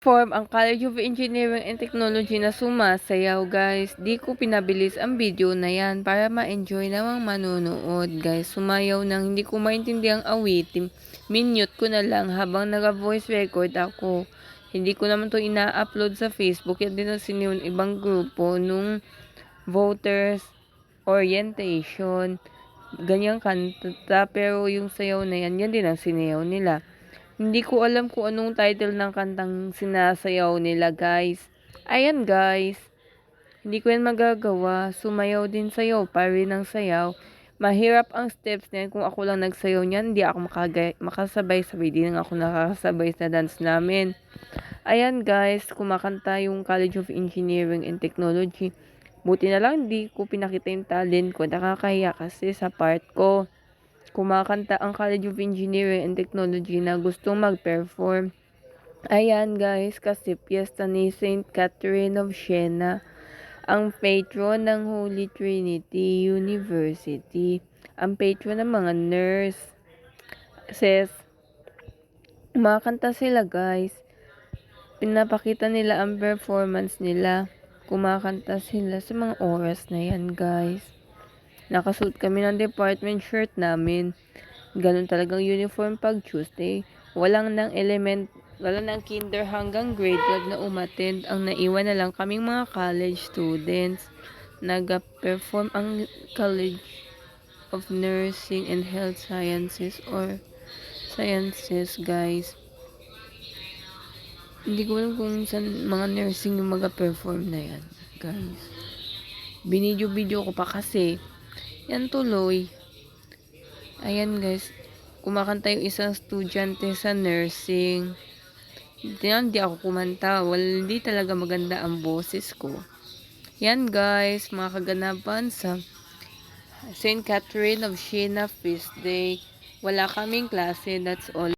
Nag-perform ang College of Engineering and Technology na sumasayaw, guys. Di ko pinabilis ang video na yan para ma-enjoy namang manonood, guys. Sumayaw nang hindi ko maintindihan ang awitin. Minute ko na lang habang naka-voice record ako. Hindi ko naman to ina-upload sa Facebook. Yan din ang siniyon ibang grupo nung voters orientation. Ganyang kanta, pero yung sayaw na yan, yan din ang sinayaw nila. Hindi ko alam kung anong title ng kantang sinasayaw nila, guys. Ayan, guys. Hindi ko yan magagawa. Sumayaw din sayaw, pa rin ang sayaw. Mahirap ang steps na yan. Kung ako lang nagsayaw niyan, hindi ako makasabay-sabay. Di lang ako nakakasabay sa dance namin. Ayan, guys. Kumakanta yung College of Engineering and Technology. Buti na lang di ko pinakita yung talent ko. Nakakahiya kasi sa part ko. Kumakanta ang College of Engineering and Technology na gustong mag-perform. Ayan, guys, kasi piyesta ni Saint Catherine of Siena, ang patron ng Holy Trinity University, ang patron ng mga nurse. Kumakanta sila, guys. Pinapakita nila ang performance nila. Kumakanta sila sa mga oras na yan, guys. Nakasuot kami ng department shirt namin. Ganun talagang uniform pag Tuesday. Walang ng kinder hanggang grade 12 na umattend. Ang naiwan na lang kaming mga college students. Nag-perform ang College of Nursing and Health Sciences or Sciences, guys. Hindi ko alam kung saan mga nursing yung mag-perform na yan, guys. Binidyo-video ko pa kasi yan tuloy. Ayan, guys. Kumakanta yung isang estudyante sa nursing. Hindi ako kumanta. Hindi talaga maganda ang boses ko. Yan, guys. Mga kaganapan sa St. Catherine of Siena Feast Day. Wala kaming klase. That's all.